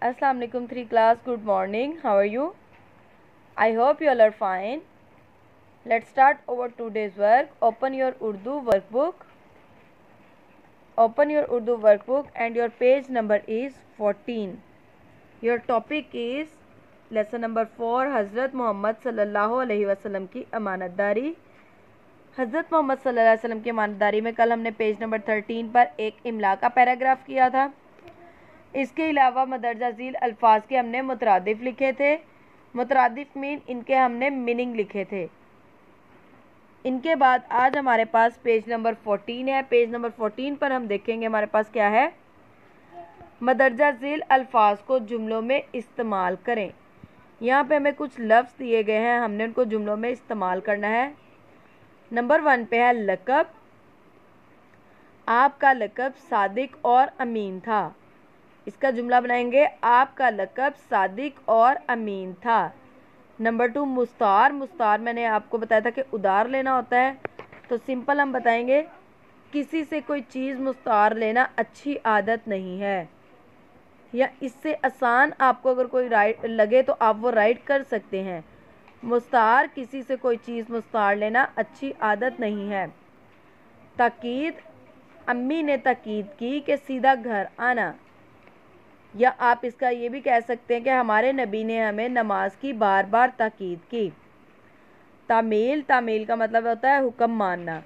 Assalamu alaikum 3 class, good morning. How are you? I hope you all are fine. Let's start our today's work. Open your Urdu workbook. Open your Urdu workbook and your page number is 14. Your topic is lesson number 4 Hazrat Muhammad sallallahu alaihi wasallam की अमानतदारी। हज़रत मोहम्मद सल्लल्लाहु अलैहि वसल्लम की अमानतदारी में कल हमने page number 13 पर एक इमला का पैराग्राफ किया था। इसके अलावा मदरजा झील अल्फाज के हमने मुतरादिफ लिखे थे। मुतरादिफ मीन इनके हमने मीनिंग लिखे थे। इनके बाद आज हमारे पास पेज नंबर 14 है। पेज नंबर 14 पर हम देखेंगे हमारे पास क्या है। मदरजा झील अल्फाज को जुमलों में इस्तेमाल करें। यहाँ पे हमें कुछ लफ्ज़ दिए गए हैं, हमने उनको जुमलों में इस्तेमाल करना है। नंबर 1 पे है लक़ब। आपका लक़ब सादिक और अमीन था। इसका जुमला बनाएंगे, आपका लक़ब सादिक और अमीन था। नंबर 2 मुस्तार। मुस्तार मैंने आपको बताया था कि उधार लेना होता है, तो सिंपल हम बताएंगे किसी से कोई चीज़ मुस्तार लेना अच्छी आदत नहीं है, या इससे आसान आपको अगर कोई राइट लगे तो आप वो राइट कर सकते हैं। मुस्तार, किसी से कोई चीज़ मुस्तार लेना अच्छी आदत नहीं है। ताकीद, अम्मी ने ताकीद की कि सीधा घर आना, या आप इसका ये भी कह सकते हैं कि हमारे नबी ने हमें नमाज की बार बार ताकीद की। तामील, तामील का मतलब होता है हुक्म मानना।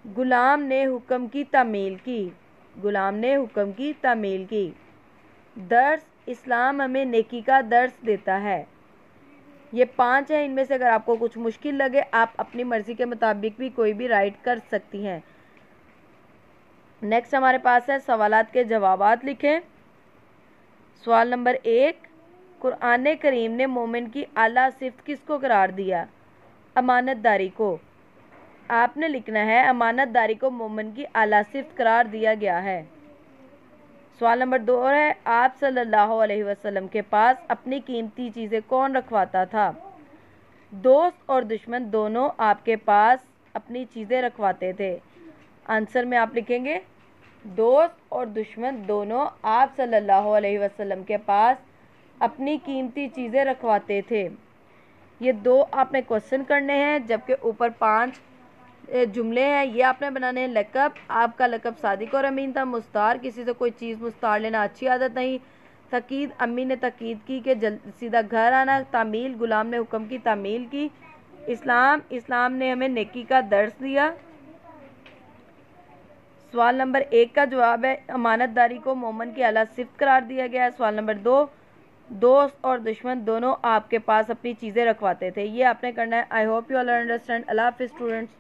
गुलाम ने हुक्म की तामील की। गुलाम ने हुक्म की तामील की। दर्स, इस्लाम हमें नेकी का दर्स देता है। ये 5 हैं। इनमें से अगर आपको कुछ मुश्किल लगे आप अपनी मर्ज़ी के मुताबिक भी कोई भी राइट कर सकती हैं। नेक्स्ट हमारे पास है सवालात के जवाबात लिखें। सवाल नंबर 1, कुरान करीम ने मोमिन की आला सिफ्त किसको करार दिया? अमानतदारी को। आपने लिखना है अमानतदारी को मोमिन की आला सिफ्त करार दिया गया है। सवाल नंबर 2 है, आप सल्लल्लाहु अलैहि वसल्लम के पास अपनी कीमती चीज़ें कौन रखवाता था? दोस्त और दुश्मन दोनों आपके पास अपनी चीज़ें रखवाते थे। आंसर में आप लिखेंगे दोस्त और दुश्मन दोनों आप सल्लल्लाहु अलैहि वसल्लम के पास अपनी कीमती चीज़ें रखवाते थे। ये 2 आपने क्वेश्चन करने हैं, जबकि ऊपर 5 जुमले हैं, ये आपने बनाने हैं। लक़ब, आपका लक़ब सादिक और अमीन था। मुस्तार, किसी से कोई चीज़ मुस्तार लेना अच्छी आदत नहीं। ताकीद, अम्मी ने ताकीद की कि सीधा घर आना। तामील, गुलाम ने हुक्म की तामील की। इस्लाम, इस्लाम ने हमें नेकी का दर्स दिया। सवाल नंबर 1 का जवाब है अमानतदारी को मोमिन की आला सिफ्त करार दिया गया है। सवाल नंबर 2, दोस्त और दुश्मन दोनों आपके पास अपनी चीज़ें रखवाते थे। ये आपने करना है। I hope you all understand. अल्लाह हाफ़िज़ स्टूडेंट्स।